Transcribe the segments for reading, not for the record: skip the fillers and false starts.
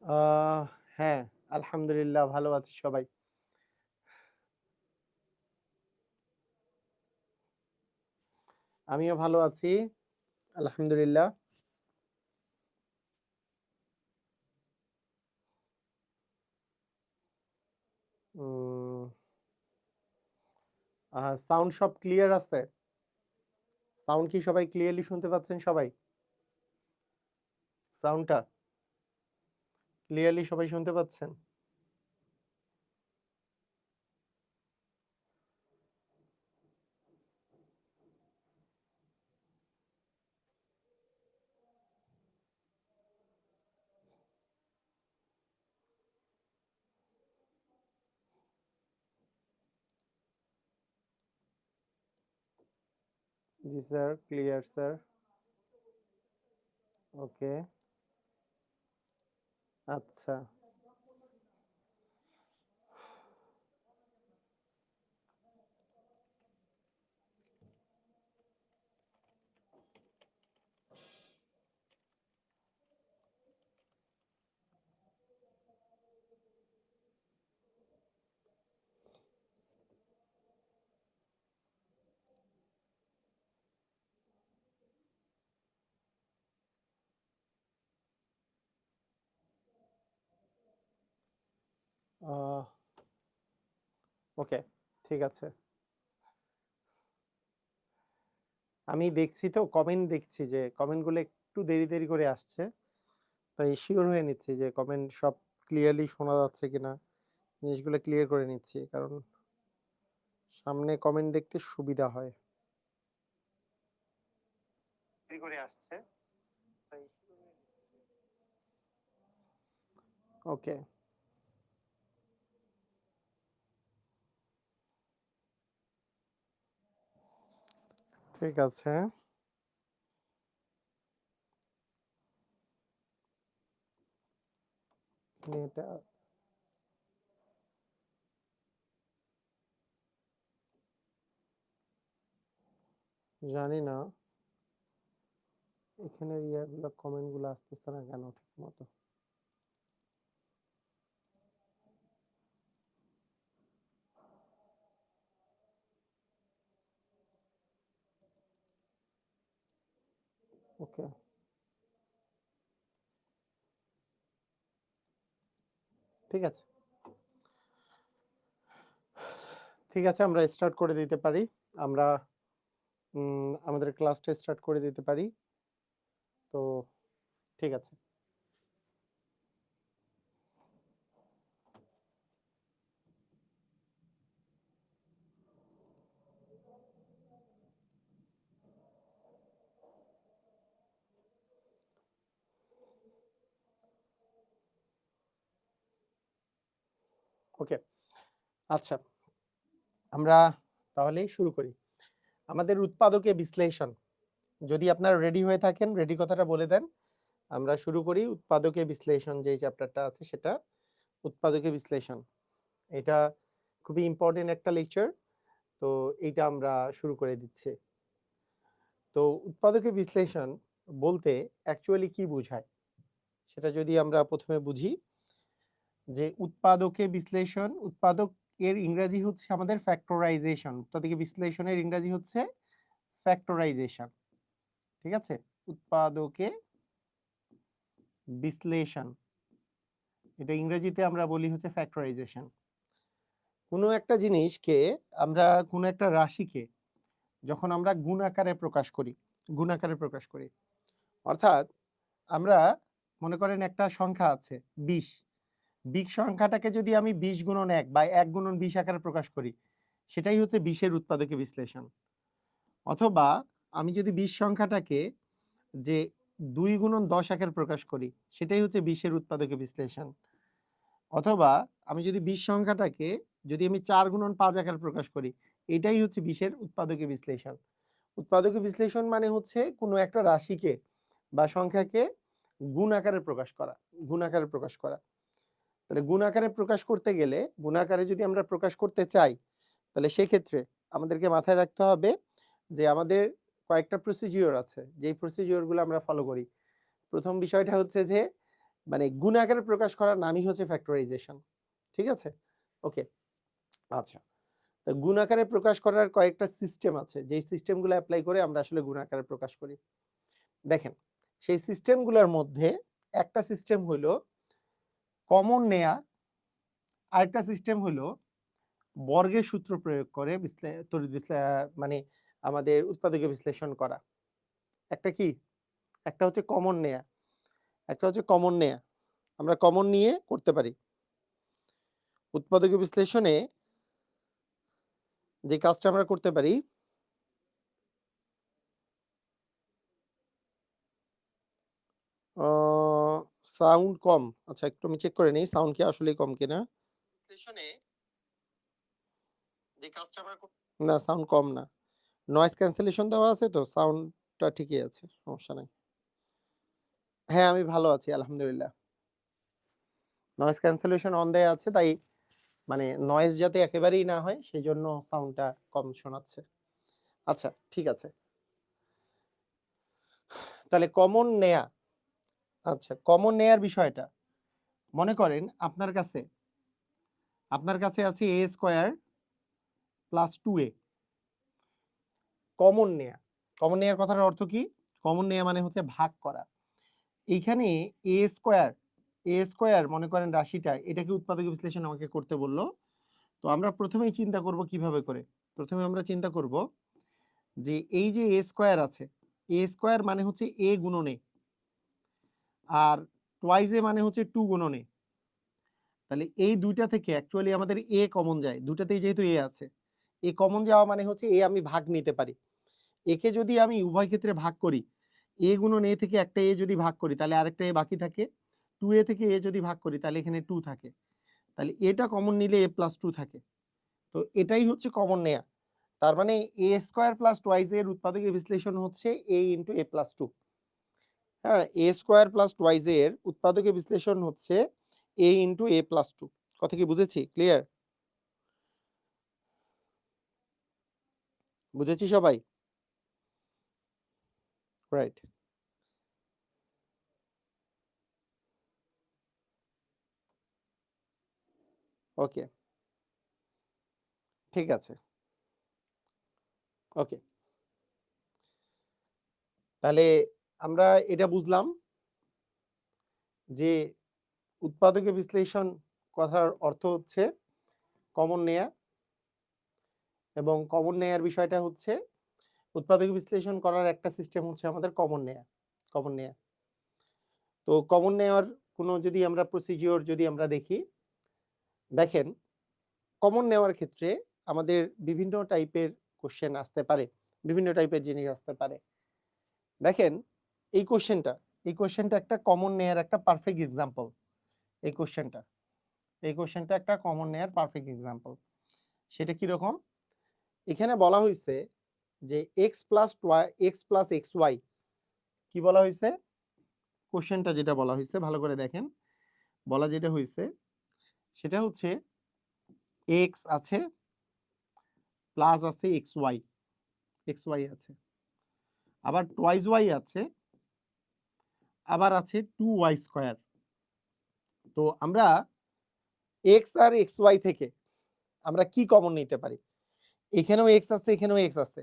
আহ হ্যাঁ, আলহামদুলিল্লাহ ভালো আছি সবাই। আমিও ভালো আছি। আলহামদুলিল্লাহ। উম সাউন্ড সব ক্লিয়ার আছে? সাউন্ড কি সবাই ক্লিয়ারলি শুনতে পাচ্ছেন সবাই? সাউন্ডটা ক্লিয়ারলি সবাই শুনতে পাচ্ছেন? জি স্যার, ক্লিয়ার স্যার। ওকে, আচ্ছা। আহ ওকে, ঠিক আছে। আমি দেখছি তো কমেন্ট দেখছি যে কমেন্টগুলো একটু দেরি করে আসছে। তাই সিওর হয়ে নিচ্ছি যে কমেন্ট সব ক্লিয়ারলি শোনা যাচ্ছে কিনা। জিনিসগুলো ক্লিয়ার করে নিচ্ছি। কারণ সামনে কমেন্ট দেখতে সুবিধা হয়। দেরি করে আসছে। তাই ওকে, ঠিক আছে। এটা জানি না এখানের ইয়াগুলো কমেন্ট গুলো আসতেছে না কেন ঠিক মতো। ওকে, ঠিক আছে, ঠিক আছে, আমরা স্টার্ট করে দিতে পারি। আমরা আমাদের ক্লাসটা স্টার্ট করে দিতে পারি। তো ঠিক আছে। ওকে, আচ্ছা, আমরা তাহলেই শুরু করি। আমাদের উৎপাদকে বিশ্লেষণ, যদি আপনারা রেডি হয়ে থাকেন, রেডি কথাটা বলে দেন। আমরা শুরু করি উৎপাদকে বিশ্লেষণ, যে চ্যাপ্টারটা আছে সেটা উৎপাদকে বিশ্লেষণ। এটা খুবই ইম্পর্টেন্ট একটা লেকচার। তো এইটা আমরা শুরু করে দিচ্ছি। তো উৎপাদকে বিশ্লেষণ বলতে অ্যাকচুয়ালি কি বোঝায় সেটা যদি আমরা প্রথমে বুঝি, যে উৎপাদকে বিশ্লেষণ, উৎপাদক এর ইংরেজি হচ্ছে আমাদের ফ্যাক্টরাইজেশন। উৎপাদকে বিশ্লেষণের ইংরেজি হচ্ছে ফ্যাক্টরাইজেশন। ঠিক আছে, উৎপাদকে বিশ্লেষণ, এটা ইংরেজিতে আমরা বলি হচ্ছে ফ্যাক্টরাইজেশন। কোনো একটা জিনিসকে আমরা, কোনো একটা রাশিকে যখন আমরা গুণ আকারে প্রকাশ করি, গুণ আকারে প্রকাশ করি, অর্থাৎ আমরা মনে করেন একটা সংখ্যা আছে 20, 20 সংখ্যাটাকে যদি আমি 20 গুণন 1 বা 1 গুণন 20 আকারে প্রকাশ করি, সেটাই হচ্ছে 20 এর উৎপাদকে বিশ্লেষণ। অথবা আমি যদি 20 সংখ্যাটাকে যে 2 গুণন 10 আকারে প্রকাশ করি, সেটাই হচ্ছে 20 এর উৎপাদকে বিশ্লেষণ। অথবা আমি যদি 20 সংখ্যাটাকে যদি আমি 4 গুণন 5 আকারে প্রকাশ করি, এটাই হচ্ছে 20 এর উৎপাদকে বিশ্লেষণ। উৎপাদকে বিশ্লেষণ মানে হচ্ছে কোনো একটা রাশিকে বা সংখ্যাকে গুণ আকারে প্রকাশ করা, গুণ আকারে প্রকাশ করা। তাহলে গুণ আকারে প্রকাশ করতে গেলে, গুণ আকারে যদি আমরা প্রকাশ করতে চাই, তাহলে সেক্ষেত্রে আমাদেরকে মাথায় রাখতে হবে যে আমাদের কয়েকটা প্রসিডিওর আছে, যেই প্রসিডিওর গুলো আমরা ফলো করি। প্রথম বিষয়টা হচ্ছে যে মানে গুণ আকারে প্রকাশ করার নামই হচ্ছে ফ্যাক্টরাইজেশন। ঠিক আছে? ওকে। আচ্ছা। তো গুণ আকারে প্রকাশ করার কয়েকটা সিস্টেম আছে। যেই সিস্টেমগুলো এপ্লাই করে আমরা আসলে গুণ আকারে প্রকাশ করি। দেখেন, সেই সিস্টেমগুলোর মধ্যে একটা সিস্টেম হইলো কমন নেয়া, আরেকটা সিস্টেম হইলো বর্গের সূত্র প্রয়োগ করে তড়িৎ মানে আমাদের উৎপাদকে বিশ্লেষণ করা। একটা কি? একটা হচ্ছে কমন নেয়া, একটা হচ্ছে কমন নেয়া। আমরা কমন নিয়ে করতে পারি। উৎপাদকে বিশ্লেষণে যে কাজটা আমরা করতে পারি আ সাউন্ড কম। আচ্ছা একটু আমি চেক করে নেই সাউন্ড কি আসলেই কম কিনা? বিশ্লেষণে যে কাজটা আমরা না সাউন্ড কম না। নয়েজ ক্যান্সেলেশন দেওয়া আছে তো সাউন্ডটা ঠিকই আছে। সমস্যা নাই। হ্যাঁ, আমি ভালো আছি আলহামদুলিল্লাহ। নয়েজ ক্যান্সেলেশন অন দেয়া আছে তাই মানে নয়েজ যাতে একেবারেই না হয় সেজন্য সাউন্ডটা কম শোনাচ্ছে। আচ্ছা ঠিক আছে। তাহলে কমন নেয়া। আচ্ছা কমন নেয়ার বিষয়টা। মনে করেন আপনার কাছে আছে a square plus 2a common নেয়া। কমন নেয়ার কথাটার অর্থ কি? কমন নেয়া মানে হচ্ছে ভাগ করা। এইখানে a স্কয়ার মনে করেন রাশিটা এটাকে উৎপাদক বিশ্লেষণ আমাকে করতে বলল। তো আমরা প্রথমেই চিন্তা করব কিভাবে করে? প্রথমে আমরা চিন্তা করব যে এই যে a স্কয়ার আছে, a স্কয়ার মানে হচ্ছে a গুণন a আর টুয়াইস a মানে হচ্ছে 2 গুণন a। তাহলে এই দুইটা থেকে অ্যাকচুয়ালি আমাদের a কমন যায়। দুটাতেই যেহেতু a আছে। a কমন যাওয়া মানে হচ্ছে a আমি ভাগ নিতে পারি। একে যদি আমি উভয় ক্ষেত্রে ভাগ করি, a গুণন a থেকে একটা a যদি ভাগ করি তাহলে আরেকটা a বাকি থাকে। 2a থেকে a যদি ভাগ করি তাহলে এখানে 2 থাকে। তাহলে এটা কমন নিলে a প্লাস 2 থাকে। তো এটাই হচ্ছে কমন নেয়া। তার মানে a স্কয়ার প্লাস টুয়াইস এর উৎপাদকের বিশ্লেষণ হচ্ছে a ইনটু a প্লাস 2। হ্যাঁ, a স্কয়ার প্লাস টুয়াইস এর উৎপাদকের বিশ্লেষণ হচ্ছে a ইনটু a প্লাস 2। কথা কি বুঝেছি? ক্লিয়ার? বুঝেছি সবাই? রাইট। ওকে, ঠিক আছে। ওকে। তাহলে আমরা এটা বুঝলাম যে উৎপাদকে বিশ্লেষণ কথার অর্থ হচ্ছে কমন নেয়া এবং কমন নেয়ার বিষয়টা হচ্ছে উৎপাদক বিশ্লেষণ করার একটা সিস্টেম হচ্ছে আমাদের কমন নেয়া। কমন নেয়া। তো কমন নেওয়ার কোনো যদি আমরা প্রসিডিওর যদি আমরা দেখি, দেখেন কমন নেওয়ার ক্ষেত্রে আমাদের বিভিন্ন টাইপের কোশ্চেন আসতে পারে। বিভিন্ন টাইপের জিনিস আসতে পারে। দেখেন এই কোশ্চেনটা একটা কমন নেয়ার একটা পারফেক্ট এক্সাম্পল। এই কোশ্চেনটা। এই কোশ্চেনটা একটা কমন নেয়ার পারফেক্ট এক্সাম্পল। সেটা কিরকম? এখানে বলা হইছে যে x প্লাস xy কি বলা হইছে? কোশ্চেনটা যেটা বলা হইছে ভালো করে দেখেন। বলা যেটা হইছে সেটা হচ্ছে x আছে প্লাস আছে xy আছে। আবার টুয়াইস y আছে, আবার আছে 2y স্কয়ার। তো আমরা x আর xy থেকে আমরা কি কমন নিতে পারি? এখানেও x আছে, এখানেও x আছে।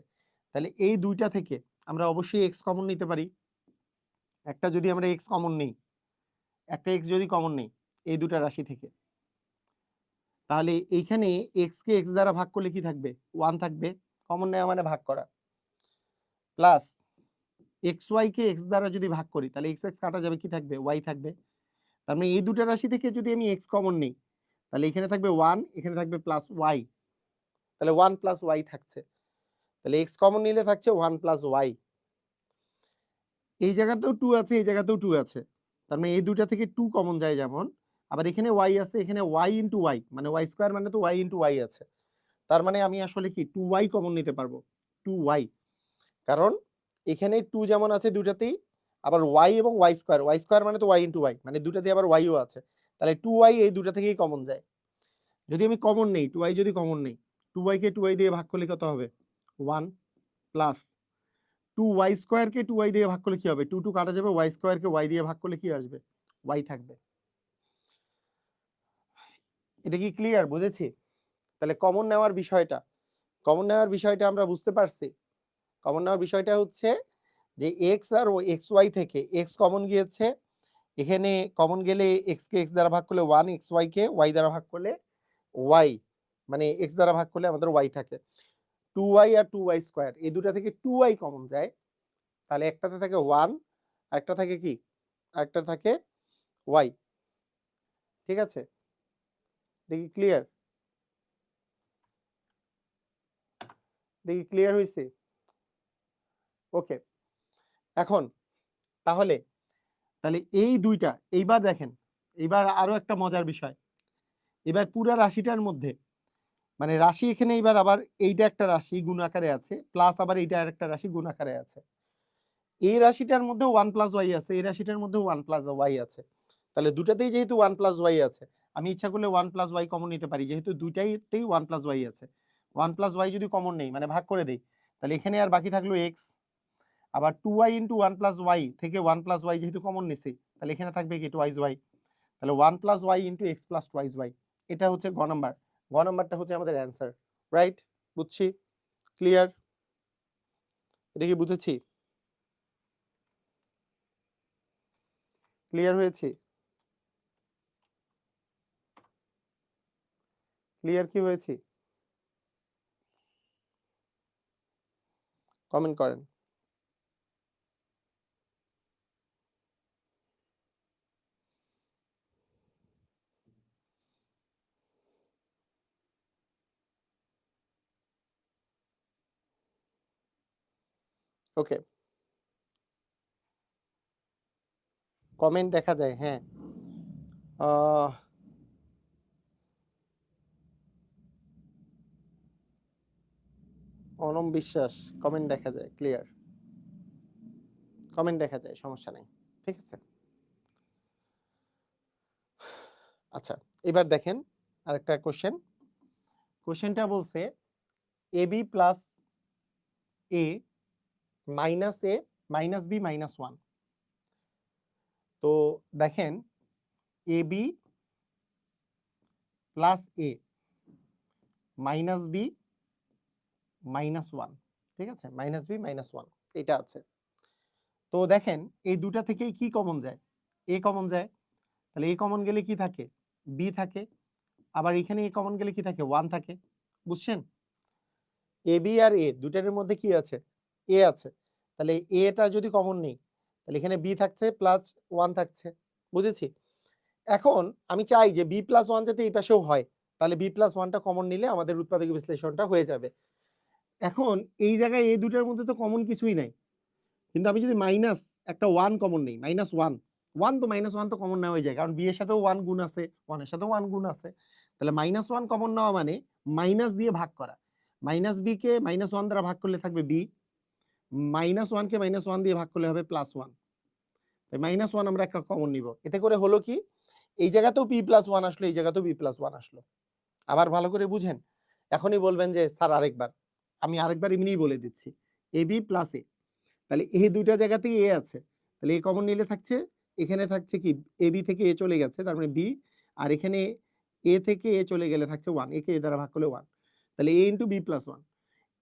তাহলে এই দুইটা থেকে আমরা অবশ্যই x কমন নিতে পারি। একটা যদি আমরা x কমন নেই, একটা x যদি কমন নেই এই দুটা রাশি থেকে, তাহলে এইখানে x কে x দ্বারা ভাগ করলে কি থাকবে? 1 থাকবে। কমন নেওয়া মানে ভাগ করা। প্লাস xy কে x দ্বারা যদি ভাগ করি তাহলে x কাটা যাবে কি থাকবে? y থাকবে। তার মানে এই দুটা রাশি থেকে যদি আমি x কমন নেই তাহলে এখানে থাকবে 1, এখানে থাকবে প্লাস y। তাহলে 1 প্লাস y থাকছে। তাহলে x কমন নিলে থাকছে 1 প্লাস y। এই জায়গাতেও 2 আছে, এই জায়গাতেও 2 আছে। তার মানে এই দুটা থেকে 2 কমন যায় যেমন, আবার এখানে y আছে, এখানে y ইনটু y মানে y স্কয়ার মানে তো y ইনটু y আছে। তার মানে আমি আসলে কি 2y কমন নিতে পারবো। 2y কারণ এখানে 2 যেমন আছে দুটাতেই, আবার y এবং y স্কয়ার মানে তো y ইনটু y মানে দুটাতেই আবার y ও আছে। তাহলে 2y এই দুটা থেকেই কমন যায়। যদি আমি কমন নেই 2y যদি কমন নেই 2y কে 2y দিয়ে ভাগ করলে কত হবে? 1 প্লাস 2y স্কয়ার কে 2y দিয়ে ভাগ করলে কি হবে? 2 কাটা যাবে, y স্কয়ার কে y দিয়ে ভাগ করলে কি আসবে? ওয়াই থাকবে। এটা কি ক্লিয়ার? বুঝেছি? তাহলে কমন নেওয়ার বিষয়টা আমরা বুঝতে পারছি। কমন নেওয়ার বিষয়টা হচ্ছে যে এক্স আর এক্স ওয়াই থেকে এক্স কমন গিয়েছে, এখানে কমন গেলে এক্স কে এক্স দ্বারা ভাগ করলে 1, এক্স ওয়াই কে ওয়াই দ্বারা ভাগ করলে ওয়াই, মানে এক্স দ্বারা ভাগ করলে আমাদের ওয়াই থাকে। 2y আর 2y স্কয়ার এই দুটা থেকে 2y কমন যায়, তাহলে একটাতে থাকে 1, একটা থাকে কি, একটা থাকে y। ঠিক আছে, দেখি ক্লিয়ার, দেখি ক্লিয়ার হয়েছে? ওকে, এখন তাহলে তাহলে এই দুইটা, এইবার দেখেন, এইবার আরো একটা মজার বিষয়, এবার পুরা রাশিটার মধ্যে, মানে রাশি এখানে এবার আবার এইটা একটা রাশি গুণ আকারে আছে, প্লাস আবার এইটা আরেকটা রাশি গুণ আকারে আছে। এই রাশিটার মধ্যেও 1 প্লাস ওয়াই আছে, এই রাশিটার মধ্যেও 1 প্লাস ওয়াই আছে। তাহলে দুটাতেই যেহেতু 1 প্লাস ওয়াই আছে, আমি ইচ্ছা করলে 1 প্লাস ওয়াই কমন নিতে পারি, যেহেতু দুইটাইতেই 1 প্লাস ওয়াই আছে। 1 প্লাস ওয়াই যদি কমন নেই, মানে ভাগ করে দেই, তাহলে এখানে আর বাকি থাকলো এক্স। আবার 2y ইন্টু 1 প্লাস ওয়াই থেকে 1 প্লাস ওয়াই যেহেতু কমন নিছি, তাহলে এখানে থাকবে কি টুয়াইস ওয়াই। তাহলে 1 plus y into x plus twice y, এটা হচ্ছে গ নাম্বার। গ নাম্বারটা হচ্ছে আমাদের অ্যান্সার। রাইট? বুঝছি? ক্লিয়ার? এটা কি বুঝেছি? ক্লিয়ার হয়েছে? ক্লিয়ার কি হয়েছে? কমেন্ট করেন। ওকে, কমেন্ট দেখা যায়, হ্যাঁ। অনম বিশ্বাস, কমেন্ট দেখা যায়, ক্লিয়ার, কমেন্ট দেখা যায়, সমস্যা নেই। ঠিক আছে, আচ্ছা এবার দেখেন আরেকটা কোশ্চেন। কোশ্চেনটা বলছে A B plus A minus A minus B minus 1। তো দেখেন A B plus A minus B minus 1, ঠিক আছে, মাইনাস বি মাইনাস 1 এটা আছে। তো দেখেন এই দুটা থেকেই কি কমন যায়, এ কমন যায়, তাহলে এ কমন গেলে কি থাকে, বি থাকে, আবার এখানে এ কমন গেলে কি থাকে, 1 থাকে। বুঝছেন? এ বি আর এ দুটার মধ্যে কি আছে, এ আছে, তাহলে এটা যদি কমন নেই, তাহলে এখানে বি থাকছে প্লাস 1 থাকছে। বুঝেছি? এখন আমি চাই যে বি প্লাস 1 যাতে এই পাশেও হয়, তাহলে বি প্লাস 1টা কমন নিলে আমাদের উৎপাদক বিশ্লেষণটা হয়ে যাবে। এখন এই জায়গায় এই দুটার মধ্যে তো কমন কিছুই নাই, কিন্তু আমি যদি মাইনাস একটা 1 কমন নেই, মাইনাস 1, 1 তো মাইনাস 1 তো কমন নেওয়াই যায়, কারণ বি এর সাথেও 1 গুণ আছে, 1 এর সাথেও 1 গুণ আছে। তাহলে মাইনাস 1 কমন নেওয়া মানে মাইনাস দিয়ে ভাগ করা, মাইনাস বি কে মাইনাস 1 দ্বারা ভাগ করলে থাকবে বি, মাইনাস 1 কে মাইনাস 1 দিয়ে ভাগ করলে হবে প্লাস 1। তাই মাইনাস 1 আমরা একটা কমন নিব, এতে করে হলো কি, এই জায়গাতেও পি প্লাস 1 আসলো, এই জায়গাতেও বি প্লাস 1 আসলো। আবার ভালো করে বুঝেন, এখনই বলবেন যে স্যার আরেকবার, আমি আরেকবার এমনিই বলে দিচ্ছি, এ বি প্লাস এ, তাহলে এই দুইটা জায়গাতেই এ আছে, তাহলে এ কমন নিলে থাকছে, এখানে থাকছে কি, এ বি থেকে এ চলে গেছে, তার মানে বি, আর এখানে এ থেকে এ চলে গেলে থাকছে 1, একে এ দ্বারা ভাগ করলে 1, তাহলে এ ইন্টু বি প্লাস 1।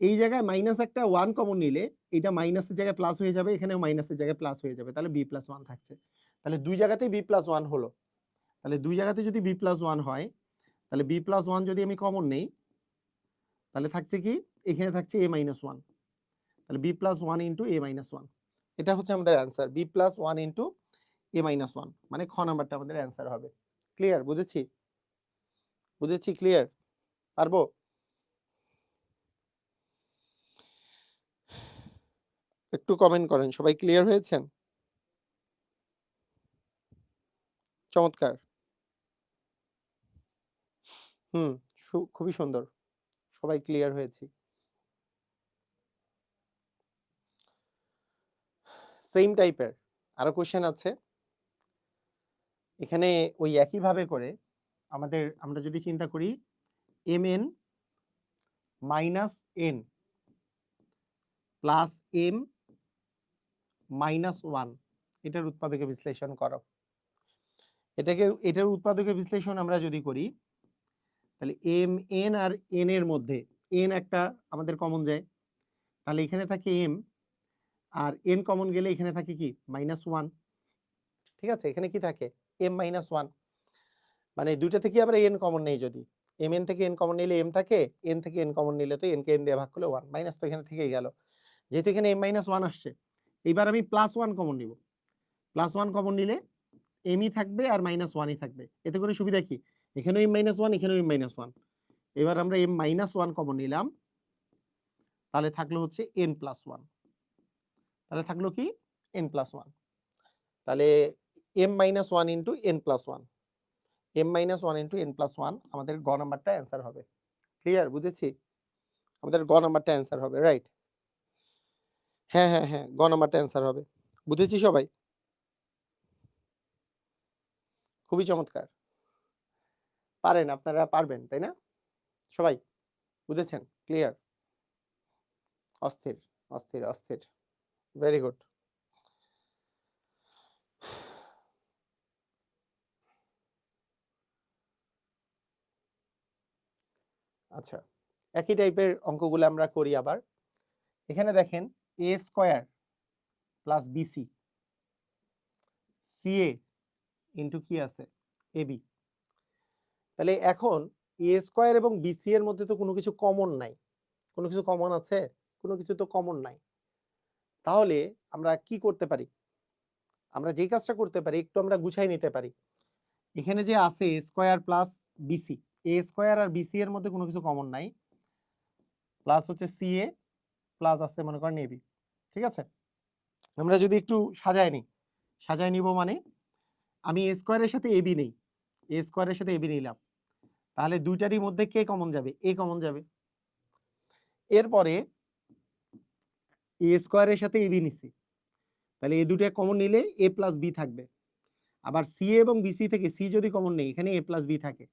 এই জায়গায় মাইনাস একটা 1 কমন নিলে এটা মাইনাসের জায়গায় প্লাস হয়ে যাবে, এখানেও মাইনাসের জায়গায় প্লাস হয়ে যাবে, তাহলে বি প্লাস 1 থাকছে। তাহলে দুই জায়গাতেই বি প্লাস 1 হলো, তাহলে দুই জায়গাতে যদি বি প্লাস 1 হয়, তাহলে বি প্লাস 1 যদি আমি কমন নেই, তাহলে থাকছে কি, এখানে থাকছে এ মাইনাস 1, তাহলে B plus 1 into a minus 1, এটা হচ্ছে আমাদের answer, B plus 1 into a minus 1, মানে খ নাম্বারটা আমাদের অ্যান্সার হবে। ক্লিয়ার? বুঝেছি? বুঝেছি? ক্লিয়ার? পারবো? একটু কমেন্ট করেন, সবাই ক্লিয়ার হয়েছেন? চমৎকার। হুম, খুবই সুন্দর, সবাই ক্লিয়ার হয়েছি। সেম টাইপের আরো কোশ্চেন আছে এখানে, ওই একই ভাবে করে আমরা যদি চিন্তা করি m n minus n plus m minus 1, এটার উৎপাদকে বিশ্লেষণ করো। এটার উৎপাদকের বিশ্লেষণ আমরা যদি করি তাহলে এম এন আর এন এর মধ্যে এন একটা আমাদের কমন যায়, তাহলে এখানে থাকে এম আর এন কমন গেলে এখানে থাকে কি -1। ঠিক আছে, এখানে কি থাকে m-1, মানে দুইটা থেকে আমরা এন কমন নেই, যদি এম এন থেকে এন কমন নিলে এম থাকে, এন থেকে এন কমন নিলে তো এন কে এন দিয়ে ভাগ করলে 1, মাইনাস তো এখানে থেকেই গেল। যেহেতু এখানে m-1 আসছে, এইবার আমি +1 কমন নিব। +1 কমন নিলে এমই থাকবে আর -1ই থাকবে। এতে করে সুবিধা কি, এখানেও m-1 এখানেও m-1। এবার আমরা m-1 কমন নিলাম, তাহলে থাকলো হচ্ছে n+1। তাহলে থাকলো কি n+1। তাহলে m-1 into n+1, m-1 into n+1 আমাদের গ নাম্বারটা অ্যান্সার হবে। ক্লিয়ার, বুঝেছি? আমাদের গ নাম্বারটা অ্যান্সার হবে, রাইট? হ্যাঁ হ্যাঁ হ্যাঁ, গ নাম্বারটা অ্যান্সার হবে। বুঝেছি সবাই? খুবই চমৎকার। পারেন, আপনারা পারবেন, তাই না? সবাই বুঝেছেন? ক্লিয়ার? অস্থির, অস্থির, অস্থির। Very good. আচ্ছা, একই টাইপের অঙ্কগুলো আমরা করি আবার। এখানে দেখেন a square plus bc ca into কি আছে এবি। তাহলে এখন এ স্কয়ার এবং বিসি এর মধ্যে তো কোনো কিছু কমন নাই। কোনো কিছু কমন আছে? কোনো কিছু তো কমন নাই। তাহলে আমরা কি করতে পারি? আমরা যেই কাজটা করতে পারি একটু আমরা গুছাই নিতে পারি। এখানে যে আছে এ স্কয়ার প্লাস বিসি, এ স্কয়ার আর বিসি এর মধ্যে কোনো কিছু কমন নাই, প্লাস হচ্ছে সিএ প্লাস আছে মনে করেন এবি। ঠিক আছে, আমরা যদি একটু সাজায় নিই, সাজায় নিব মানে আমি এ স্কয়ারের সাথে এবি নেই, এ স্কয়ারের সাথে এবি নিলাম, তাহলে দুইটারই মধ্যে কে কমন যাবে? এ কমন যাবে। এরপরে এ স্কয়ারের সাথে এবি নিছি, তাহলে এই দুটো কমন নিলে এ প্লাস বি থাকবে। আবার সি এবং বিসি থেকে সি যদি কমন নেই, এখানে এ প্লাস বি থাকে,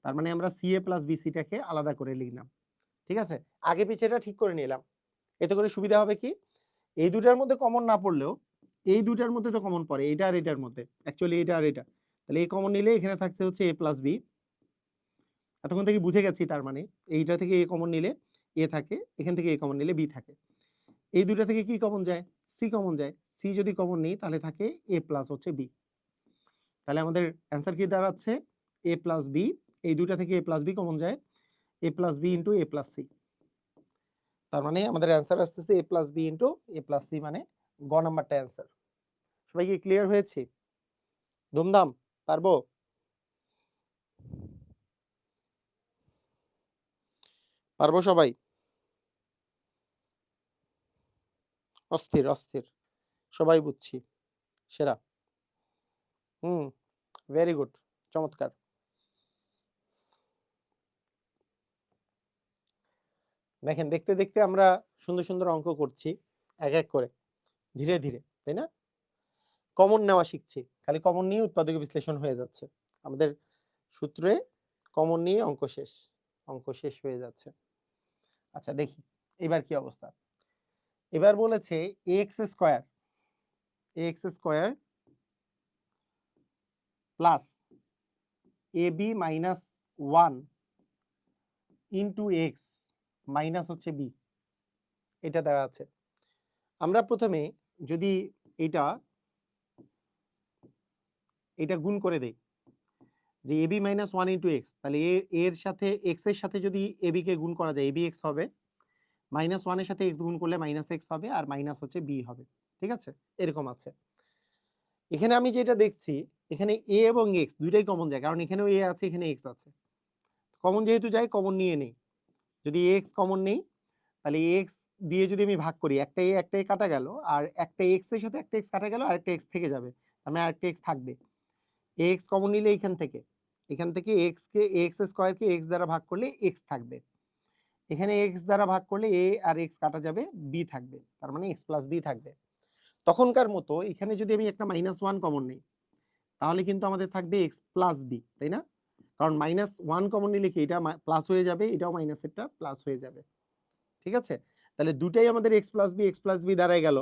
তার মানে আমরা সি এ প্লাস বিসিটাকে আলাদা করে লিখলাম। ঠিক আছে, আগে পিছেটা ঠিক করে নিলাম। এতে করে সুবিধা হবে কি, এই দুটার মধ্যে কমন না পড়লেও এই দুটার মধ্যে তো কমন পড়ে, এটা আর এটার মধ্যে, অ্যাকচুয়ালি এটা আর এটা, তাহলে এই কমন নিলে এখানে থাকছে হচ্ছে এ প্লাস বি। এতক্ষণ থেকে বুঝে গেছি, তার মানে এইটা থেকে এ কমন নিলে এ থাকে, এখান থেকে এ কমন নিলে বি থাকে। এই দুটা থেকে কি কমন যায়? সি কমন যায়। সি যদি কমন নেই তাহলে থাকে এ প্লাস হচ্ছে বি। তাহলে আমাদের অ্যান্সার কি দাঁড়াচ্ছে? এ প্লাস বি। এই দুটা থেকে এ প্লাস বি কমন যায়, এ প্লাস বি ইন্টু এ প্লাস সি। তার মানে আমাদের অ্যান্সার আসতেছে এ প্লাস বি ইন্টু এ প্লাস সি, মানে গ নাম্বারটা অ্যান্সার। সবাই কি ক্লিয়ার হয়েছে? ধুমধাম, পারবো? পারবো সবাই? অস্থির, অস্থির, সবাই বুঝছি, সেরা। হুম, ভেরি গুড, চমৎকার। দেখেন, দেখতে দেখতে আমরা সুন্দর সুন্দর অঙ্ক করছি এক এক করে, ধীরে ধীরে, তাই না? কমন নেওয়া শিখছি, খালি কমন নিয়ে উৎপাদক বিশ্লেষণ হয়ে যাচ্ছে আমাদের সূত্রে। কমন নিয়ে অঙ্ক শেষ, অঙ্ক শেষ হয়ে যাচ্ছে। আচ্ছা দেখি এবার কি অবস্থা। এবার বলেছে x square, x square plus a b minus 1 into x minus হচ্ছে বি, এটা দেওয়া আছে। আমরা প্রথমে যদি এটা গুণ করে দেই যে এবি মাইনাস 1 ইন্টু এক্স, তাহলে এর সাথে এক্স এর সাথে যদি এবি কে গুণ করা যায় এবি এক্স হবে, -1 এর সাথে এক্স গুণ করলে -x হবে, আর মাইনাস হচ্ছে বি হবে। ঠিক আছে, এরকম আছে। এখানে আমি যেটা দেখছি, এখানে এ এবং এক্স দুইটাই কমন যায়, কারণ এখানেও এ আছে এখানে এক্স আছে। কমন যেহেতু যায় কমন নিয়ে নেই। যদি এক্স কমন নেই তাহলে এক্স দিয়ে যদি আমি ভাগ করি, একটা এ কাটা গেল, আর একটা এক্স এর সাথে একটা এক্স কাটা গেল, আর একটা এক্স থেকে যাবে, মানে আরেকটা এক্স থাকবে। এক্স কমন নিলে এখান থেকে এক্স কে এক্স স্কয়ার কে এক্স দ্বারা ভাগ করলে এক্স থাকবে, এখানে এক্স দ্বারা ভাগ করলে এ আর এক্স কাটা যাবে, বি থাকবে, তার মানে এক্স প্লাস বি থাকবে। তখনকার মতো এখানে যদি আমি একটা -1 কমন নিই, তাহলে কিন্তু আমাদের থাকবে এক্স প্লাস বি, তাই না? কারণ -1 কমন নিলে কি এটা প্লাস হয়ে যাবে, এটাও মাইনাসেরটা প্লাস হয়ে যাবে। ঠিক আছে, তাহলে দুটাই আমাদের এক্স প্লাস বি দাঁড়ায় গেল।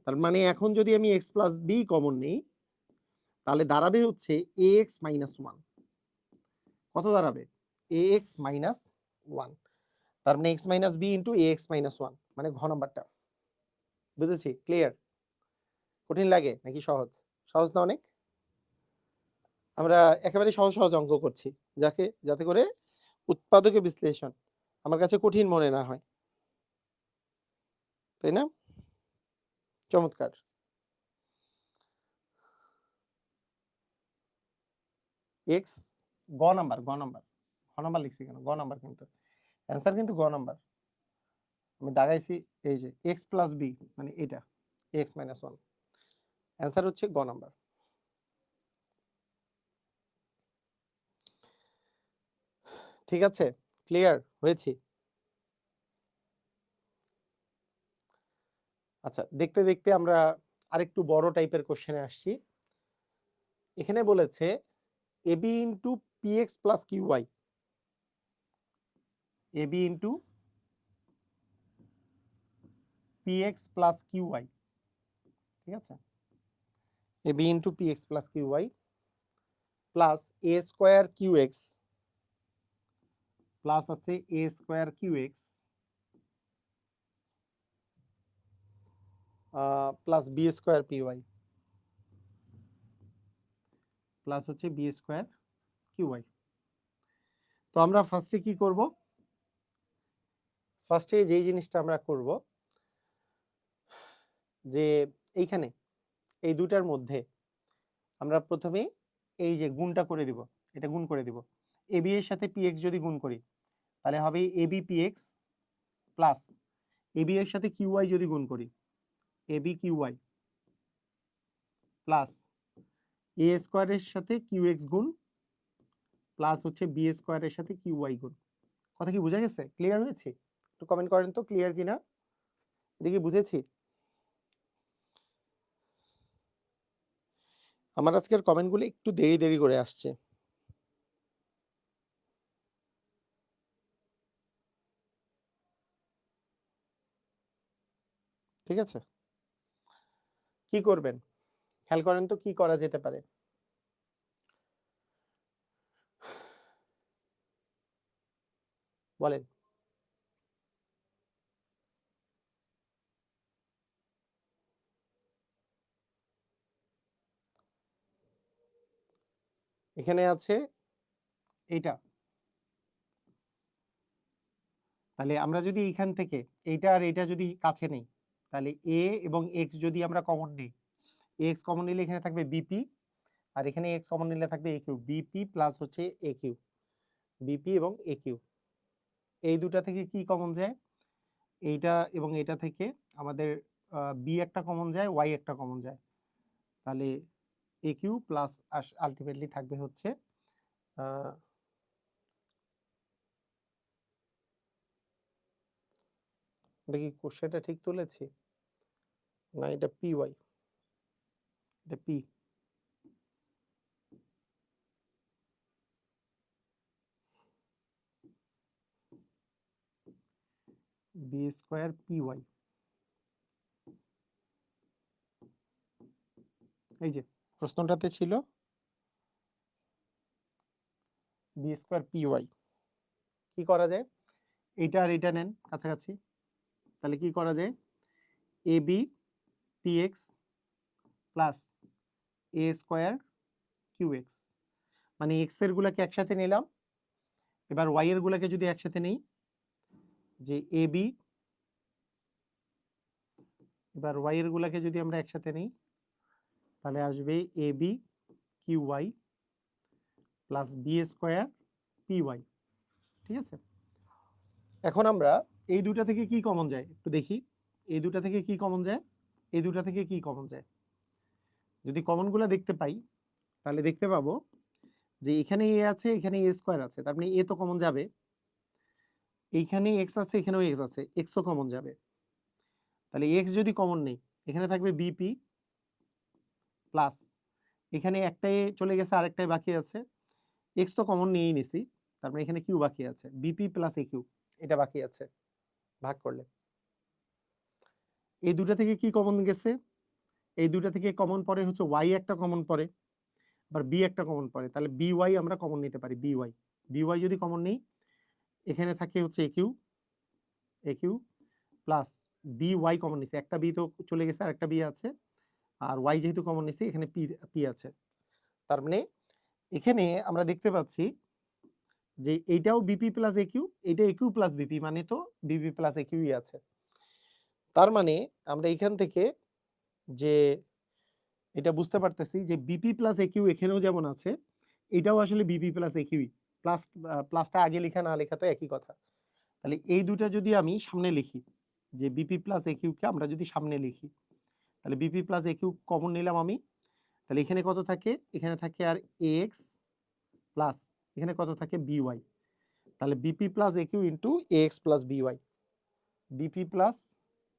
তার মানে এখন যদি আমি এক্স প্লাস বি কমন নিই, তাহলে দাঁড়াবে হচ্ছে ax মাইনাস 1। কত দাঁড়াবে? ax minus 1। তার মানে x minus b into ax minus 1, মানে ঘ নাম্বারটা। বুঝেছি? ক্লিয়ার? কঠিন লাগে নাকি সহজ? সহজ না অনেক? আমরা একেবারে সহজ সহজ অঙ্ক করছি, যাতে করে উৎপাদকে বিশ্লেষণ আমার কাছে কঠিন মনে না হয়, তাই না? চমৎকার। এক্স গ নাম্বার, গ নাম্বার লিখছি কেন? গ নাম্বার কিন্তু অ্যান্সার কিন্তু গ নাম্বার। আমি দাগাইছি এই যে এক্স প্লাস বি, মানে এটা এক্স মাইনাস 1। অ্যান্সার হচ্ছে গ নাম্বার। ঠিক আছে, ক্লিয়ার হয়েছি? আচ্ছা, দেখতে দেখতে আমরা আরেকটু বড় টাইপের কোশ্চেনে আসছি। এখানে বলেছে ab into px plus qy, ab into px plus qy, ঠিক আছে? ab into px plus qy plus a square qx plus আছে a square qx plus b square py plus হচ্ছে b স্কোয়ার qy। তো আমরা ফার্স্টে কি করব? ফার্স্টে যেই জিনিসটা আমরা করব যে এইখানে এই দুটার মধ্যে আমরা প্রথমে এই যে গুণটা করে দিব, এটা গুণ করে দিব। ab এর সাথে px যদি গুণ করি তাহলে হবে ab px প্লাস ab এর সাথে qy যদি গুণ করি ab qy প্লাস a স্কয়ারের সাথে qx গুণ প্লাস হচ্ছে b স্কয়ারের সাথে qy গুণ। কথা কি বোঝা গেছে? ক্লিয়ার হয়েছে? একটু কমেন্ট করেন তো ক্লিয়ার কিনা, এটা কি বুঝেছি? আমার আজকের কমেন্টগুলো একটু দেরি দেরি করে আসছে। ঠিক আছে, কি করবেন খেয়াল করেন তো কি করা যেতে পারে। বলেন। এখানে আছে এইটা, তাহলে আমরা যদি এইখান থেকে এইটা আর এইটা যদি কাছে নেই তাহলে a এবং x যদি আমরা কমন নিই, x কমন নিলে এখানে থাকবে bp আর এখানে x কমন নিলে থাকবে aq, bp প্লাস হচ্ছে aq, bp এবং aq। এই দুটা থেকে কি কমন যায়? এইটা এবং এটা থেকে আমাদের b একটা কমন যায়, y একটা কমন যায়, তাহলে aq প্লাস আলটিমেটলি থাকবে হচ্ছে এটা কি কোশ্চেনটা ঠিক তুলেছি না? এটা py, এটা p, b স্কয়ার py। এই যে প্রশ্নটাতে ছিল b স্কয়ার py। কি করা যায়? এইটা আর এটা নেন কাছাকাছি, তাহলে কি করা যায়? ab px plus a square qx, মানে x এর গুলাকে একসাথে নিলাম, এবার y এর গুলাকে যদি একসাথে নেই যে ab, এবার y এর গুলাকে যদি আমরা একসাথে নেই তাহলে আসবে ab qy plus b square py। ঠিক আছে, এখন আমরা এই দুটা থেকে কি কমন যায় একটু দেখি। এই দুটা থেকে কি কমন যায়? এই দুটা থেকে কি কমন যায়? যদি কমনগুলো দেখতে পাই তাহলে দেখতে পাবো যে এখানে a আছে, এখানে a স্কয়ার আছে, তার মানে a তো কমন যাবে। এইখানে x আছে, এখানেও x আছে, x ও কমন যাবে। তাহলে x যদি কমন নেই এখানে থাকবে bp প্লাস এখানে একটাই চলে গেছে আরেকটাই বাকি আছে, x তো কমন নিয়েই নিছি, তার মানে এখানে q বাকি আছে, bp প্লাস aq এটা বাকি আছে ভাগ করলে। এই দুটা থেকে কি কমন গেছে? এই দুটা থেকে কমন পড়ে হচ্ছে y একটা কমন পড়ে, আবার বি একটা কমন পড়ে, তাহলে বি ওয়াই আমরা কমন নিতে পারি। বি ওয়াই যদি কমন নিই, এখানে থাকে হচ্ছে a q plus b y common নিছে, একটা বি তো চলে গেছে আর একটা বি আছে, আর ওয়াই যেহেতু কমন নিছি এখানে পি আছে। তার মানে এখানে আমরা দেখতে পাচ্ছি যে এইটাও বিপি প্লাস এ কিউ, এটা এ কিউ প্লাস বিপি, মানে তো বিপি প্লাস এ কিউই আছে। তার মানে আমরা এখান থেকে যে এটা বুঝতে পারতেছি যে বিপি প্লাস এ কিউ এখানেও যেমন আছে, এটাও আসলে বিপি প্লাস এ কিউই। প্লাসটা আগে লেখা না লেখা তো একই কথা। তাহলে এই দুটা যদি আমি সামনে লিখি, যে বিপি প্লাস এ কিউকে আমরা যদি সামনে লিখি, তাহলে b p plus a Q common নিলাম আমি, তাহলে এখানে কত থাকে, এখানে থাকে আর এ এক্স প্লাস এখানে কত থাকে বি ওয়াই, তাহলে b p plus a q into a x plus b y, b p plus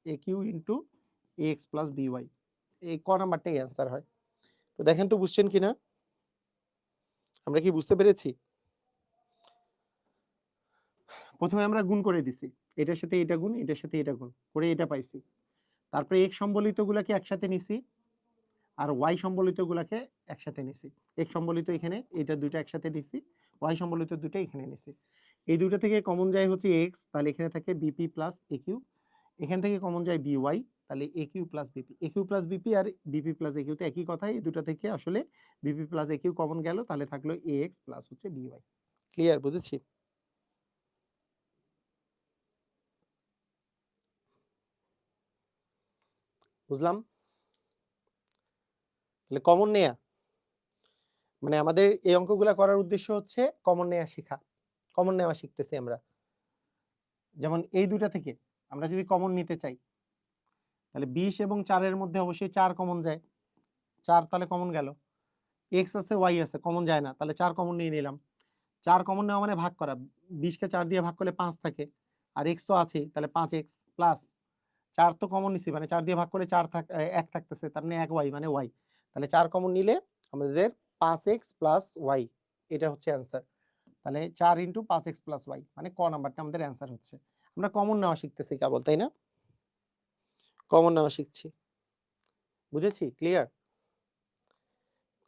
a q into a x plus b y, এই ক নাম্বারটাই অ্যান্সার হয়। তো দেখেন তো বুঝছেন কিনা, আমরা কি বুঝতে পেরেছি? প্রথমে আমরা গুণ করে দিছি, এটার সাথে এটা গুণ, এটার সাথে এটা গুণ করে এটা পাইছি। তারপরে এক্স সম্বলিত গুলাকে একসাথে নিছি, আর ওয়াই সম্বলিত গুলাকে একসাথে নিছি। এক্স সম্বলিত এখানে এটা দুইটা একসাথে নিছি, ওয়াই সম্বলিত দুটো এখানে নিছি। এই দুটো থেকে কমন যায় হচ্ছে এক্স, তাহলে এখানে থাকে বিপি প্লাস এ কিউ, এখান থেকে কমন যায় বি ওয়াই, তাহলে এ q plus BP. A q plus BP R BP plus a Q তো একই কথা, এই দুটো থেকে আসলে BP plus a Q common গেল, তাহলে থাকলো এ এক্স প্লাস হচ্ছে বি ওয়াই। ক্লিয়ার? বুঝেছি? বুঝলাম? তাহলে কমন নেয়া মানে আমাদের এই অঙ্কগুলা করার উদ্দেশ্য হচ্ছে কমন নেয়া শেখা, কমন নেওয়া শিখতেছি আমরা। যেমন এই দুটা থেকে আমরা যদি কমন নিতে চাই, তাহলে 20 এবং 4 এর মধ্যে অবশ্যই 4 কমন যায়, 4 তাহলে কমন গেল। এক্স আছে ওয়াই আছে, কমন যায় না, তাহলে 4 কমন নিয়ে নিলাম। 4 কমন নেওয়া মানে ভাগ করা, 20 কে 4 দিয়ে ভাগ করলে 5 থাকে, আর এক্স তো আছেই, তাহলে 5x প্লাস 4 তো কমন নিছি, মানে 4 দিয়ে ভাগ করলে 1 থাকতেছে, তার মানে 1 ওয়াই মানে ওয়াই, তাহলে 4 কমন নিলে আমাদের 5x প্লাস ওয়াই, এটা হচ্ছে অ্যান্সার। তাহলে 4 ইন্টু 5x প্লাস ওয়াই, মানে ক নাম্বারটা আমাদের অ্যান্সার হচ্ছে। আমরা কমন নেওয়া শিখতেছি কেবল, তাই না? কমন নেওয়া শিখছি, বুঝেছি? ক্লিয়ার?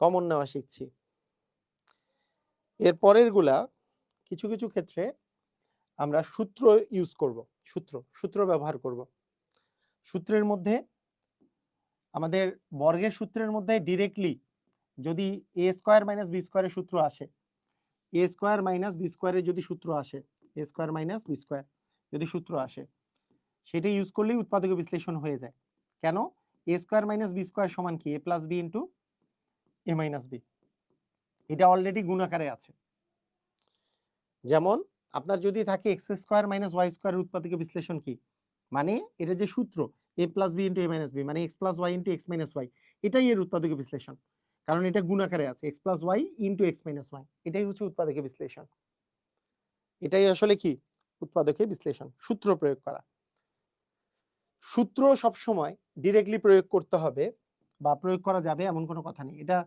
কমন নেওয়া শিখছি। এর পরের গুলা কিছু কিছু ক্ষেত্রে আমরা সূত্র ইউজ করব, সূত্র ব্যবহার করব। সূত্রের মধ্যে আমাদের বর্গের সূত্রের মধ্যে ডিরেক্টলি যদি এ স্কোয়ার মাইনাস বি স্কোয়ারের সূত্র আসে, এ স্কোয়ার মাইনাস বি স্কোয়ারের যদি সূত্র আসে, এ স্কোয়ার মাইনাস বি স্কোয়ার যদি সূত্র আসে, সেটা ইউজ করলেই উৎপাদক বিশ্লেষণ হয়ে যায়। কেন? A square minus b square সমান কি? A plus b into a minus b, এটা অলরেডি গুণ আকারে আছে। যেমন আপনার যদি থাকে x square minus y square উৎপাদক বিশ্লেষণ কি, মানে এটা যে সূত্র a plus b into a minus b, মানে x plus y into x minus y, এটাই এর উৎপাদক বিশ্লেষণ, কারণ এটা গুণ আকারে আছে, x plus y into x minus y, এটাই হচ্ছে উৎপাদক বিশ্লেষণ। এটাই আসলে কি? উৎপাদকে বিশ্লেষণ, সূত্র প্রয়োগ করা। সূত্র সব সময় ডিরেক্টলি প্রয়োগ করতে হবে বা প্রয়োগ করা যাবে এমন কোনো কথা নেই। এটা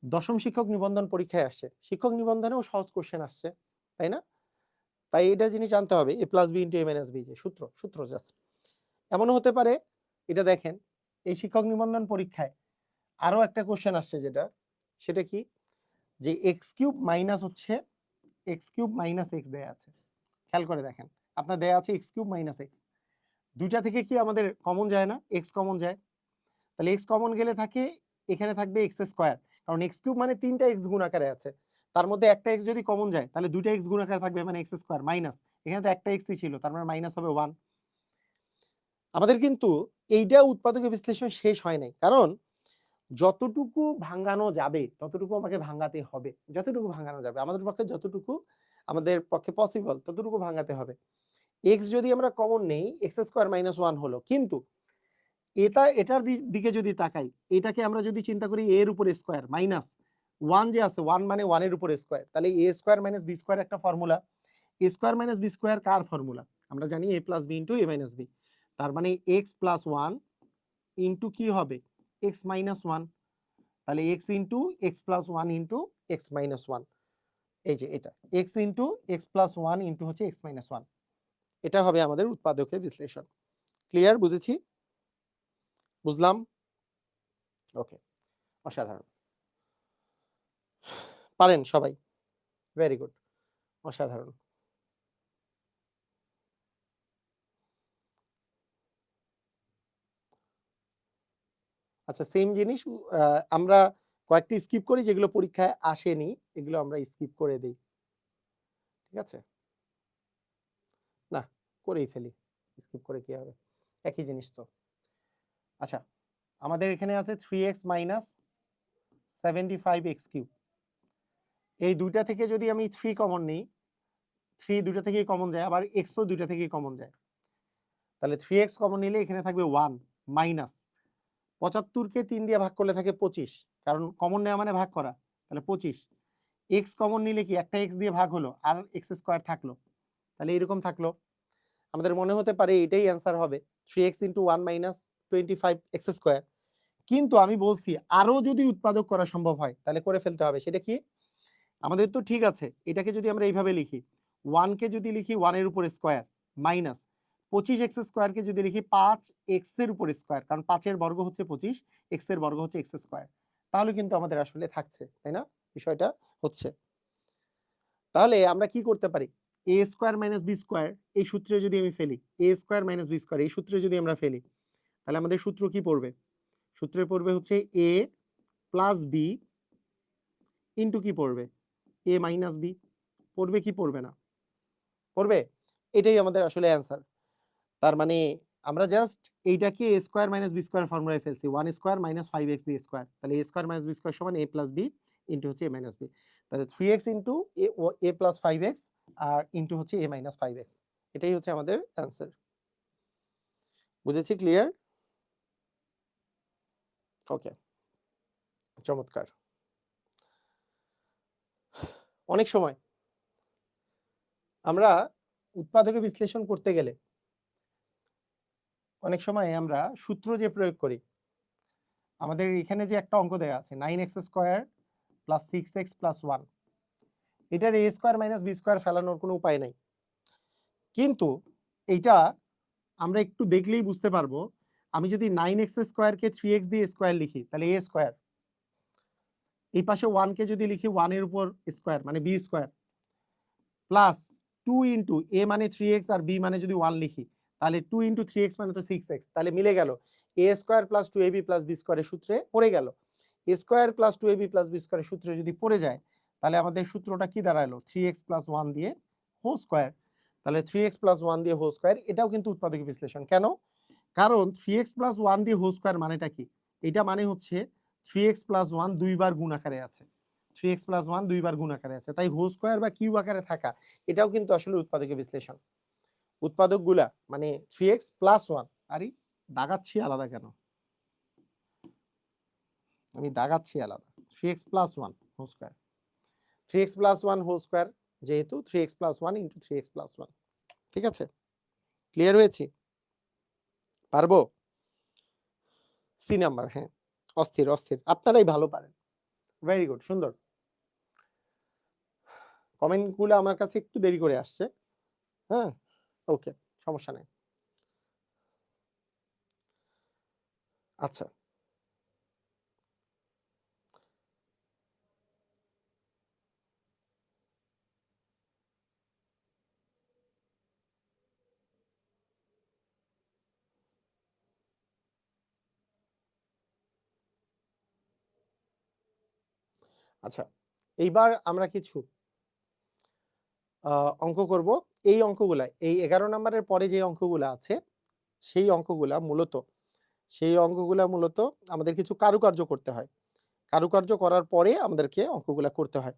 দশম শিক্ষক নিবন্ধন পরীক্ষায় আসছে, শিক্ষক নিবন্ধনেও সহজ কোশ্চেন আসছে, তাই না? তাই এটা জিনিস জানতে হবে, এ plus b into a minus B, যে সূত্র জাস্ট। এমনও হতে পারে, এটা দেখেন এই শিক্ষক নিবন্ধন পরীক্ষায় আরো একটা কোশ্চেন আসছে, সেটা কি, যে এক্স কিউব মাইনাস হচ্ছে এক্স কিউব মাইনাস এক্স দেয়া আছে। খেয়াল করে দেখেন, আপনার দেয়া আছে এক্স কিউব মাইনাস এক্স, দুইটা থেকে কি আমাদের কমন যায় না? এক্স কমন যায়, তাহলে এক্স কমন গেলে থাকে এখানে থাকবে এক্স স্কোয়ার, কারণ এক্স কিউব মানে 3টা এক্স গুণ আকারে আছে, তার মধ্যে একটা এক্স যদি কমন যায় তাহলে 2টা এক্স গুণ আকারে থাকবে, মানে এক্স স্কোয়ার মাইনাস, এখানে তো একটা এক্সই ছিল, তার মানে মাইনাস হবে 1। আমাদের কিন্তু এইটা উৎপাদক বিশ্লেষণ শেষ হয় নাই, কারণ যতটুকু ভাঙানো যাবে ততটুকু আমাকে ভাঙাতে হবে, যতটুকু ভাঙানো যাবে আমাদের পক্ষে, যতটুকু আমাদের পক্ষে পসিবল ততটুকু ভাঙাতে হবে। এক্স যদি আমরা কমন নেই, এক্স স্কোয়ার মাইনাস 1 হলো, কিন্তু এটার দিকে যদি তাকাই, এটাকে আমরা যদি চিন্তা করি এর উপর স্কোয়ার মাইনাস 1 যে আছে, 1 মানে 1 এর উপর স্কোয়ার, তাহলে এ স্কোয়ার মাইনাস বি স্কোয়ার একটা ফর্মুলা, এ স্কোয়ার মাইনাস বি স্কোয়ার কার ফর্মুলা? আমরা জানি এ plus b into a minus B, তার মানে এক্স প্লাস 1 ইন্টু কি হবে? এক্স মাইনাস 1, তাহলে x into x plus 1 into x minus 1, এই যে এটা x into x plus 1 into হচ্ছে এক্স মাইনাস 1, এটা হবে আমাদের উৎপাদকের বিশ্লেষণ। ক্লিয়ার? বুঝেছি? বুঝলাম? ওকে, অসাধারণ। পারেন সবাই? ভেরি গুড, অসাধারণ। আচ্ছা, সেম জিনিস আমরা কয়েকটি স্কিপ করি যেগুলো পরীক্ষায় আসেনি, এগুলো আমরা স্কিপ করে দেই। ঠিক আছে? না, করেই ফেলি। স্কিপ করে কি হবে? একই জিনিস তো। আচ্ছা, আমাদের এখানে আছে 3x মাইনাস 75x কিউব। এই ২ টা থেকে যদি আমি 3 কমন নেই, 3 ২ টা থেকেই কমন যায়, আবার x ও ২ টা থেকেই কমন যায়। তাহলে 3x কমন নিলে এখানে থাকবে 1 মাইনাস ৭৫ কে ৩ দিয়ে ভাগ করলে থাকে 25, কারণ কমন নেওয়া মানে ভাগ করা। তাহলে 25। x কমন নিলে কি একটা x দিয়ে ভাগ হলো আর x স্কয়ার থাকলো। তাহলে এরকম থাকলো। আমাদের মনে হতে পারে এটাই অ্যান্সার হবে 3x * 1 - 25x স্কয়ার। কিন্তু আমি বলছি আরো যদি উৎপাদক করা সম্ভব হয় তাহলে করে ফেলতে হবে। সেটা কি? আমাদের তো ঠিক আছে, এটাকে যদি আমরা এইভাবে লিখি, 1 কে যদি লিখি 1 এর উপর স্কয়ার মাইনাস 25x স্কয়ার কে যদি লিখি 5x এর উপর স্কয়ার, কারণ 5 এর বর্গ হচ্ছে 25, x এর বর্গ হচ্ছে x স্কয়ার। তাহলে কিন্তু আমাদের আসলে থাকছে, তাই না? বিষয়টা হচ্ছে। তাহলে আমরা কি করতে পারি? a square minus b square এই সূত্রে যদি আমি ফেলি, a square minus b square এই সূত্রে যদি আমরা ফেলি, তাহলে আমাদের সূত্র কি পড়বে? সূত্রে পড়বে হচ্ছে a প্লাস b ইনটু কি পড়বে? a minus b। পড়বে কি পড়বে না? পড়বে? এটাই আমাদের আসলে অ্যান্সার। তার মানে আমরা জাস্ট এইটাকে a square minus b square ফর্মুলায় ফেলছি। 1 square minus 5x b square. তাহলে a square minus b square সমান a প্লাস b ইনটু হচ্ছে a মাইনাস b। তাহলে 3x into a plus 5x আর ইনটু হচ্ছে a মাইনাস 5x। এটাই হচ্ছে আমাদের অ্যান্সার। বুঝেছি? ক্লিয়ার? ওকে, চমৎকার। অনেক সময় আমরা উৎপাদকে বিশ্লেষণ করতে গেলে অনেক সময় আমরা সূত্র যে প্রয়োগ করি, আমাদের এখানে যে একটা অঙ্ক দেয়া আছে 9x square plus 6x plus 1, এটার a square minus b square ফেলানোর কোনো উপায় নাই। কিন্তু এইটা আমরা একটু দেখলেই বুঝতে পারবো, আমি যদি 9x স্কয়ার কে 3x দিয়ে স্কয়ার লিখি তাহলে a স্কয়ার, এই পাশে 1 কে যদি লিখি 1 এর উপর স্কয়ার মানে b square plus 2 into a মানে 3x আর b মানে যদি 1 লিখি তাহলে 2 ইনটু 3x মানে তো 6x, তাহলে মিলে গেল a square plus 2ab plus b স্কয়ারের সূত্রে পড়ে গেল। a square plus 2ab plus b স্কয়ারের সূত্রে যদি পড়ে যায় তাহলে আমাদের সূত্রটা কি দাঁড়ালো? 3x প্লাস 1 দিয়ে হোল স্কয়ার। তাহলে 3x প্লাস 1 দিয়ে হোল স্কয়ার, এটাও কিন্তু উৎপাদক বিশ্লেষণ। কেন? কারণ 3x প্লাস 1 দিয়ে হোল স্কয়ার মানেটা কি? এটা মানে হচ্ছে 3x প্লাস 1 দুইবার গুণ আকারে আছে। 3x প্লাস 1 দুইবার গুণ আকারে আছে। তাই হোল স্কয়ার বা কিউব আকারে থাকা এটাও কিন্তু আসলে উৎপাদকের বিশ্লেষণ। উৎপাদকগুলা মানে 3x প্লাস 1, আরে দাগাচ্ছি আলাদা কেন? আমি দাগাচ্ছি আলাদা। 3x plus 1 whole square. 3x plus 1 whole square যেহেতু 3x plus 1 into 3x plus 1। ঠিক আছে? ক্লিয়ার হয়েছি? পারবো? সি নাম্বার, হ্যাঁ। অস্থির, অস্থির। আপনারাই ভালো পারেন। ভেরি গুড, সুন্দর। কমেন্ট গুলো আমার কাছে একটু দেরি করে আসছে। হ্যাঁ? ওকে, সমস্যা নাই। আচ্ছা। আচ্ছা, এইবার আমরা কিছু অঙ্ক করব। এই অঙ্কগুলা এই 11 নাম্বারের পরে যে অঙ্কগুলা আছে সেই অঙ্কগুলা মূলত আমাদের কিছু কারুকার্য করতে হয়। কারুকার্য করার পরে আমাদেরকে অঙ্কগুলা করতে হয়।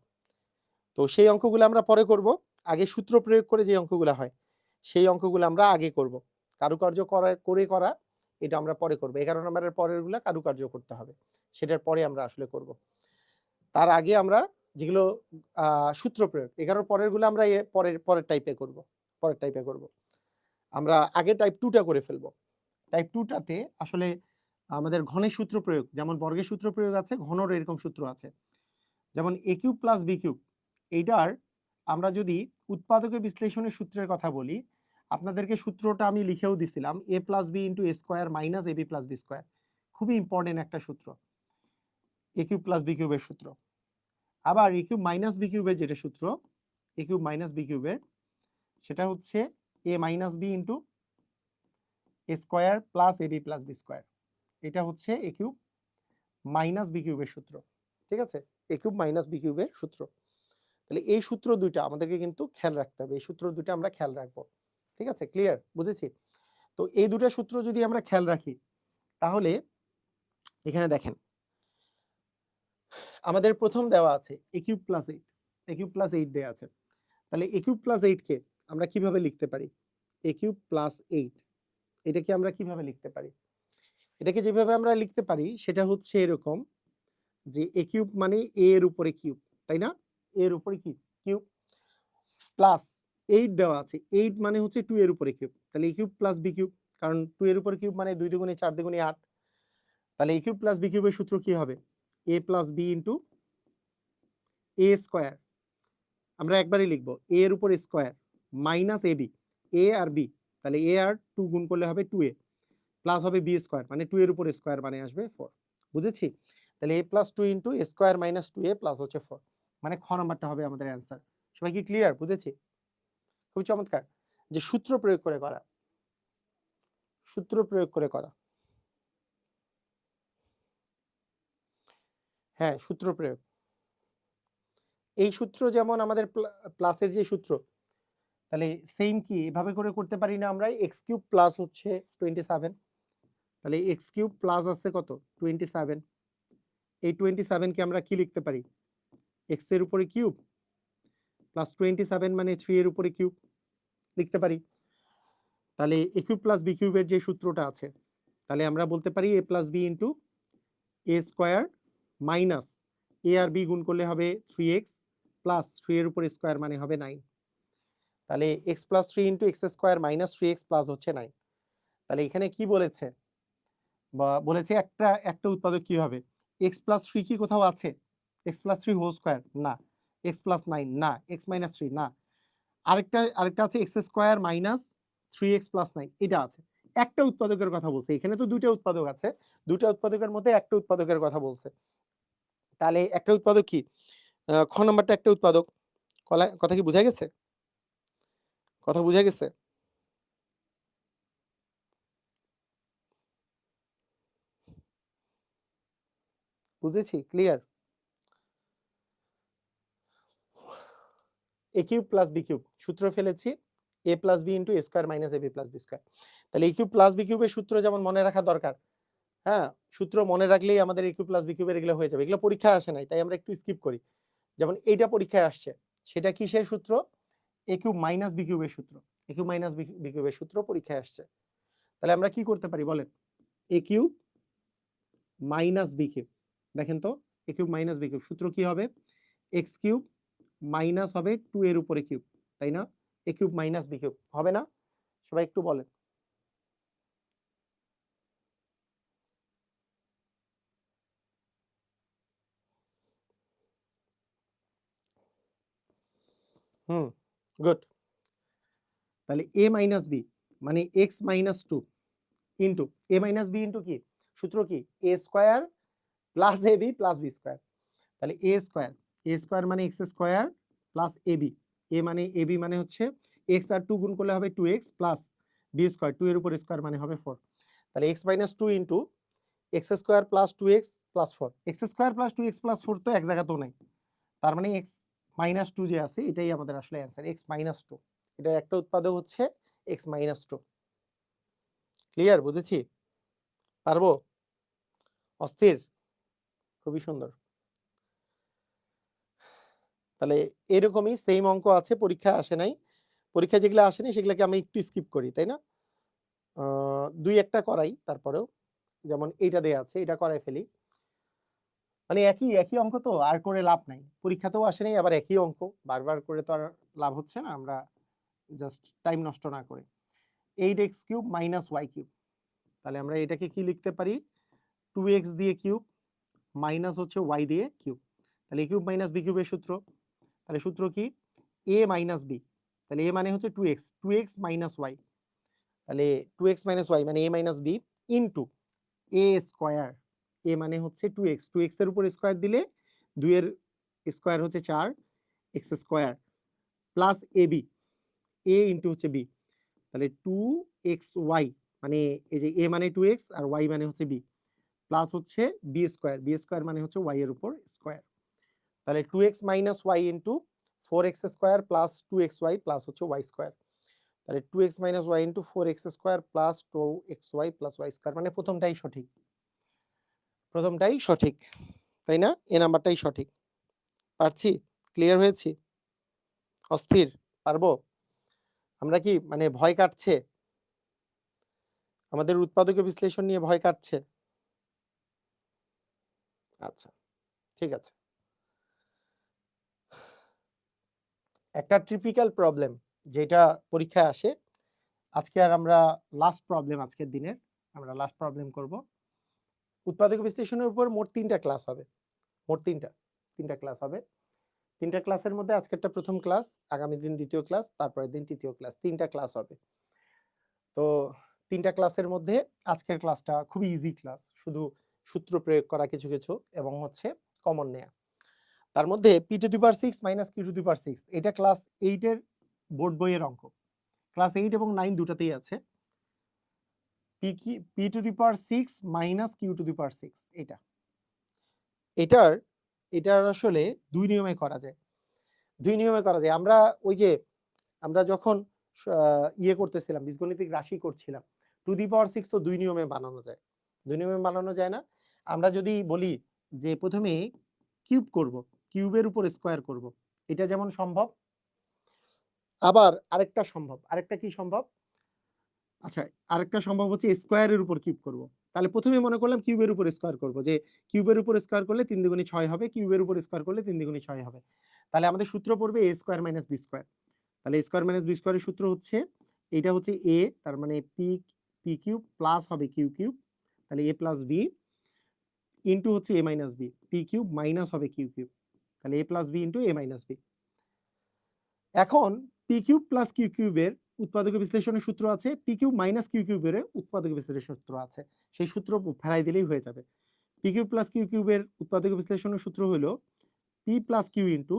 তো সেই অঙ্কগুলো আমরা পরে করব। আগে সূত্র প্রয়োগ করে যে অঙ্কগুলা হয় সেই অঙ্কগুলো আমরা আগে করব। কারুকার্য করা এটা আমরা পরে করব। 11 নাম্বারের পরেরগুলা কারুকার্য করতে হবে। সেটার পরে আমরা আসলে করব। তার আগে আমরা যেগুলো সূত্র প্রয়োগ 11 র পরেরগুলো আমরা পরের টাইপে করব। আমরা আগে টাইপ 2 টা করে ফেলব। টাইপ 2 টাতে আসলে আমাদের ঘনের সূত্র প্রয়োগ, যেমন বর্গের সূত্র প্রয়োগ আছে, ঘনরও এরকম সূত্র আছে। যেমন a cube plus b cube, এইটার আমরা যদি উৎপাদকের বিশ্লেষণের সূত্রের কথা বলি, আপনাদেরকে সূত্রটা আমি লিখেও দিছিলাম, a plus b into a square minus ab plus b square. খুবই ইম্পর্টেন্ট একটা সূত্র, a কিউব প্লাস b কিউবের সূত্র। আবার এ কিউব মাইনাস বি কিউবের যেটা সূত্র, এ কিউব মাইনাস বি কিউবের, সেটা হচ্ছে এ minus b into a square plus a B plus B square. এটা হচ্ছে এ কিউব মাইনাস বি কিউবের সূত্র। ঠিক আছে, এ কিউব মাইনাস বি কিউবের সূত্র। তাহলে এই সূত্র দুইটা আমাদেরকে কিন্তু খেয়াল রাখতে হবে, এই সূত্র দুইটা আমরা খেয়াল রাখবো। ঠিক আছে, ক্লিয়ার, বুঝেছি? তো এই দুটো সূত্র যদি আমরা খেয়াল রাখি, তাহলে এখানে দেখেন আমাদের প্রথম দেওয়া আছে এ কিউব প্লাস এইট, এ কিউব প্লাস এইট দেওয়া আছে। তাহলে এ কিউব প্লাস এইট কে আমরা কিভাবে লিখতে পারি? এ কিউব প্লাস এইট, এটাকে আমরা কিভাবে লিখতে পারি? এটাকে যেভাবে আমরা লিখতে পারি সেটা হচ্ছে এরকম, যে এ কিউব মানে এ এর উপরে কিউব, তাই না? এর উপরে কি কিউব, প্লাস 8 দেওয়া আছে, 8 মানে হচ্ছে 2 এর উপরে কিউব, তাহলে এ কিউব প্লাস বি কিউব, কারণ 2 এর উপরে কিউব মানে 2 দুগুণে 4 দুগুণে 8, তাহলে এ কিউব প্লাস বি কিউবের সূত্র কি হবে? a plus b into a square, আমরা একবারই লিখবো a এর উপর square minus a b, a আর বি, তাহলে এ আর 2 গুণ করলে হবে 2a, প্লাস হবে বি স্কোয়ার মানে 2 এর উপর স্কোয়ার মানে আসবে 4, বুঝেছি? তাহলে a plus 2 into a square minus 2a plus হচ্ছে 4, মানে খ নাম্বারটা হবে আমাদের অ্যান্সার। সবাই কি ক্লিয়ার, বুঝেছি? খুবই চমৎকার, যে সূত্র প্রয়োগ করে করা, সূত্র প্রয়োগ করে করা, হ্যাঁ সূত্র প্রয়োগ। এই সূত্র যেমন আমাদের প্লাসের যে সূত্র, তাহলে সেম কি এভাবে করে করতে পারি না আমরা? এক্স কিউব প্লাস হচ্ছে 27, তাহলে এক্স কিউব প্লাস আছে কত 27, এই 27 কে আমরা কি লিখতে পারি? এক্স এর উপরে কিউব প্লাস 27 মানে 3 এর উপরে কিউব লিখতে পারি। তাহলে এ কিউব প্লাস বি কিউবের যে সূত্রটা আছে, তাহলে আমরা বলতে পারি এ plus b into a square minus এ আর বি গুণ করলে হবে 3x প্লাস 3 এর উপর স্কোয়ার মানে হবে 9, তাহলে x plus 3 into x square minus 3x plus হচ্ছে 9। তাহলে এখানে কি বলেছে, বা বলেছে একটা একটা উৎপাদক কি হবে? x প্লাস 3 কি কোথাও আছে? x প্লাস 3 হোল স্কোয়ার না, x প্লাস 9 না, x মাইনাস 3 না, আরেকটা আছে x square minus 3x plus 9, এটা আছে। একটা উৎপাদকের কথা বলছে, এখানে তো দুইটা উৎপাদক আছে, দুইটা উৎপাদকের মধ্যে একটা উৎপাদকের কথা বলছে। তাহলে একটা উৎপাদক কি? খ নাম্বারটা একটা উৎপাদক। কথা কি বোঝা গেছে? কথা বোঝা গেছে? বুঝেছি, ক্লিয়ার? এ কিউব প্লাস বি কিউব সূত্র ফেলেছি, এ plus b into a square minus a B plus B square. তাহলে এ কিউব প্লাস বি কিউবের সূত্র যেমন মনে রাখা দরকার, হ্যাঁ সূত্র মনে রাখলেই আমাদের এ কিউব প্লাস বি কিউবের এগুলো হয়ে যাবে। এগুলো পরীক্ষায় আসে নাই, তাই আমরা একটু স্কিপ করি। যেমন এইটা পরীক্ষায় আসছে, সেটা কিসের সূত্র? এ কিউব মাইনাস বি কিউবের সূত্র, এ কিউব মাইনাস বি কিউবের সূত্র পরীক্ষায় আসছে। তাহলে আমরা কি করতে পারি বলেন? এ কিউব মাইনাস বি কিউব, দেখেন তো এ কিউব মাইনাস বি কিউব সূত্র কি হবে? এক্স কিউব মাইনাস হবে 2 এর উপরে কিউব, তাই না? এ কিউব মাইনাস বি কিউব হবে না? সবাই একটু বলেন। হুম, গুড। তাহলে এ মাইনাস বি মানে x minus 2 into a minus b into কি সূত্র কি? এ square plus a B plus B square. তাহলে এ স্কোয়ার মানে x square plus a b, এ মানে এ বি মানে হচ্ছে এক্স আর 2 গুণ করলে হবে 2x প্লাস বি স্কোয়ার, 2 এর উপর স্কোয়ার মানে হবে 4। তাহলে x minus 2 into x square plus 2x plus 4, x square plus 2x plus 4 তো এক জায়গাতেও নাই, তার মানে এক্স মাইনাস 2 যে আছে এটাই আমাদের আসলে অ্যান্সার, এক্স মাইনাস 2। এটার একটা উৎপাদক হচ্ছে এক্স মাইনাস 2। ক্লিয়ার, বুঝেছি? পারবো? অস্থির? খুবই সুন্দর। তাহলে এরকমই সেম অঙ্ক আছে, পরীক্ষায় আসে নাই। পরীক্ষায় যেগুলো আসেনি সেগুলোকে আমি একটু স্কিপ করি, তাই না? দুই একটা করাই তারপরেও, যেমন এইটা দেয়া আছে, এটা করাই ফেলি। মানে একই একই অঙ্ক তো আর করে লাভ নাই, পরীক্ষাতেও আসে নাই, আবার একই অঙ্ক বারবার করে তো আর লাভ হচ্ছে না, আমরা জাস্ট টাইম নষ্ট না করে। 8x cube minus Y cube, তাহলে আমরা এটাকে কি লিখতে পারি? 2x দিয়ে কিউব মাইনাস হচ্ছে y দিয়ে কিউব, তাহলে এ কিউব মাইনাস বি কিউবের সূত্র, তাহলে সূত্র কি? a মাইনাস বি, তাহলে a মানে হচ্ছে 2x মাইনাস ওয়াই, তাহলে 2x মাইনাস ওয়াই মানে a minus b into a square, a মানে হচ্ছে 2x, 2x এর উপর স্কোয়ার দিলে 2 এর স্কোয়ার হচ্ছে 4 x square plus a b, A into হচ্ছে বি, তাহলে 2xy মানে এই যে a মানে 2x আর y মানে হচ্ছে b, প্লাস হচ্ছে বি স্কোয়ার, বি স্কোয়ার মানে হচ্ছে y এর উপর স্কোয়ার, তাহলে 2x minus y into 4x square plus 2xy plus হচ্ছে y স্কোয়ার, তাহলে 2x minus y into 4x square plus 2xy plus y square, মানে প্রথমটাই সঠিক, প্রথমটাই সঠিক, তাই না? এ নাম্বারটাই সঠিক। পারছি? ক্লিয়ার হয়েছি? অস্থির? পারবো? আমরা কি মানে ভয় কাটছে? আমাদের উৎপাদক বিশ্লেষণ নিয়ে ভয় কাটছে? আচ্ছা, ঠিক আছে। একটা টিপিক্যাল প্রবলেম যেটা পরীক্ষায় আসে, আজকে আর আমরা লাস্ট প্রবলেম আজকের দিনের, আমরা লাস্ট প্রবলেম করব। উৎপাদক বিশ্লেষণের উপর মোট 3টা ক্লাস হবে। মোট 3টা ক্লাস হবে। 3টা ক্লাসের মধ্যে আজকেরটা প্রথম ক্লাস, আগামী দিন দ্বিতীয় ক্লাস, তারপরের দিন তৃতীয় ক্লাস। 3টা ক্লাস হবে। তো 3টা ক্লাসের মধ্যে আজকের ক্লাসটা খুবই ইজি ক্লাস। শুধু সূত্র প্রয়োগ করা কিছু, কিছু এবং হচ্ছে কমন নেয়া। তার মধ্যে p⁶ মাইনাস q⁶ এটা ক্লাস 8 এর বোর্ড বইয়ের অঙ্ক। ক্লাস 8 এবং 9 দুটাতেই আছে। p⁶ মাইনাস q⁶ এটা। এটার আসলে 2 নিয়মে করা যায়। 2 নিয়মে করা যায়। আমরা যখন ইয়ে করতেছিলাম, বীজগণিতিক রাশি করছিলাম, টু দি পাওয়ার 6 তো 2 নিয়মে বানানো যায়। 2 নিয়মে বানানো যায় না? আমরা যদি বলি যে প্রথমে কিউব করব, কিউবের উপর স্কয়ার করব, এটা যেমন সম্ভব, আবার আরেকটা সম্ভব। আরেকটা কি সম্ভব? আচ্ছা, আরেকটা সম্ভব হচ্ছে স্কয়ারের উপর কিউব করব। তাহলে প্রথমে মনে করলাম কিউবের উপর স্কয়ার করব, যে কিউবের উপর স্কয়ার করলে 3 দুগুণে 6 হবে, কিউবের উপর স্কয়ার করলে 3 দুগুণে 6 হবে। তাহলে আমাদের সূত্র পড়বে a square minus b square. তাহলে a স্কয়ার মাইনাস b স্কয়ারের সূত্র হচ্ছে, এটা হচ্ছে a, তার মানে p কিউব প্লাস হবে q কিউব, তাহলে a প্লাস b ইনটু হচ্ছে a minus b, p cube minus হবে q কিউব, তাহলে a plus b into a minus b। এখন পি কিউব প্লাস কিউ কিউবের উৎপাদক বিশ্লেষণের সূত্র আছে, পি কিউব মাইনাস কিউ কিউবের উৎপাদক বিশ্লেষণের সূত্র আছে, সেই সূত্র ফেলাই দিলেই হয়ে যাবে। পি কিউব প্লাস কিউ কিউবের উৎপাদক বিশ্লেষণের সূত্র হলো p plus q into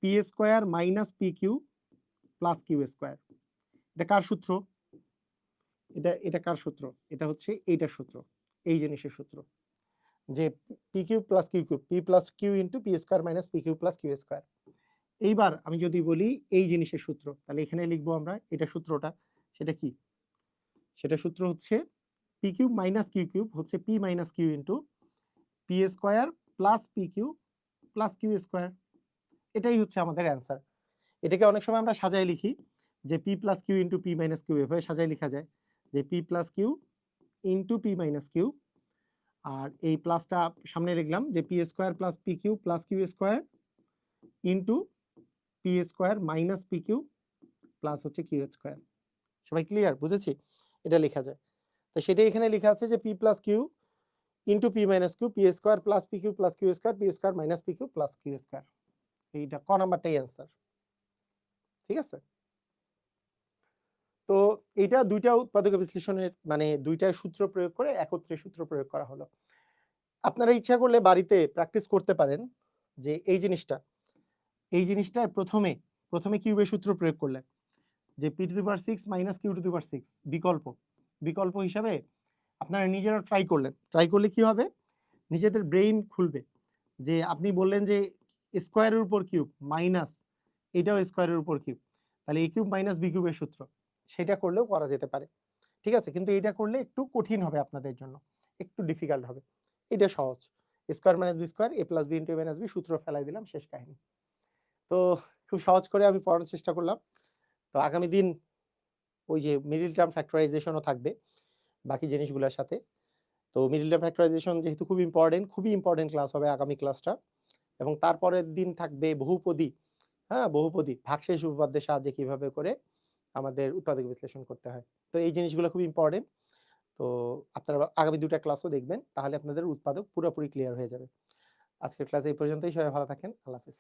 p square minus p q plus q square. এটা কার সূত্র? এটা কার সূত্র? এটা হচ্ছে এইটার সূত্র, এই জিনিসের সূত্র, যে p cube plus q cube, p plus q into p square minus p q plus q square. এইবার আমি যদি বলি এই জিনিসের সূত্র, তাহলে এখানে লিখবো আমরা এটা সূত্রটা, সেটা কি? সেটা সূত্র হচ্ছে p cube minus q cube হচ্ছে p minus q into p square plus p q plus q square. এটাই হচ্ছে আমাদের অ্যান্সার। এটাকে অনেক সময় আমরা সাজায় লিখি যে p plus q into p minus q, এভাবে সাজায় লেখা যায় যে p plus q into p minus q, আর এই প্লাসটা সামনে লিখলাম যে p square plus p q plus q square into p square minus p q plus হচ্ছে কিউ স্কোয়ার। সবাই ক্লিয়ার? বুঝেছি? এটা লেখা যায়। তো সেটাই এখানে লেখা আছে যে p plus q into p minus q, p square plus p q plus q square, p square minus p q plus q square. এইটা ক নাম্বারটাই অ্যান্সার। ঠিক আছে? তো এইটা দুইটা উৎপাদক বিশ্লেষণের মানে দুইটা সূত্র প্রয়োগ করে একত্রে সূত্র প্রয়োগ করা হলো। আপনারা ইচ্ছা করলে বাড়িতে প্র্যাকটিস করতে পারেন যে এই জিনিসটা প্রথমে কিউবের সূত্র প্রয়োগ করলেন, যে p⁶ মাইনাস q⁶ বিকল্প হিসাবে আপনারা নিজেরা ট্রাই করলেন। ট্রাই করলে কি হবে? নিজেদের ব্রেইন খুলবে, যে আপনি বললেন যে স্কোয়ারের উপর কিউব মাইনাস এটাও স্কোয়ারের উপর কিউব, তাহলে a কিউব মাইনাস b কিউবের সূত্র, সেটা করলেও করা যেতে পারে। ঠিক আছে? কিন্তু এটা করলে একটু কঠিন হবে আপনাদের জন্য, একটু ডিফিকাল্ট হবে। এটা সহজ, square minus b square, a plus b into a minus b, সূত্র ফেলাই দিলাম, শেষ কাহিনী। তো খুব সহজ করে আমি পড়ানোর চেষ্টা করলাম। তো আগামী দিন ওই যে মিডল টার্ম ফ্যাক্টরাইজেশনও থাকবে বাকি জিনিসগুলোর সাথে। তো মিডল টার্ম ফ্যাক্টরাইজেশন যেহেতু খুবই ইম্পর্টেন্ট ক্লাস হবে আগামী ক্লাসটা, এবং তারপরের দিন থাকবে বহুপদী, হ্যাঁ বহুপদী ভাগশেষ উপপাদ্যের সাহায্যে কিভাবে করে আমাদের উৎপাদক বিশ্লেষণ করতে হয়। তো এই জিনিসগুলো খুব ইম্পর্টেন্ট। তো আপনারা আগামী 2টা ক্লাসও দেখবেন, তাহলে আপনাদের উৎপাদক পুরোপুরি ক্লিয়ার হয়ে যাবে। আজকের ক্লাস এই পর্যন্তই। সবাই ভালো থাকেন। আল্লাহ হাফেজ।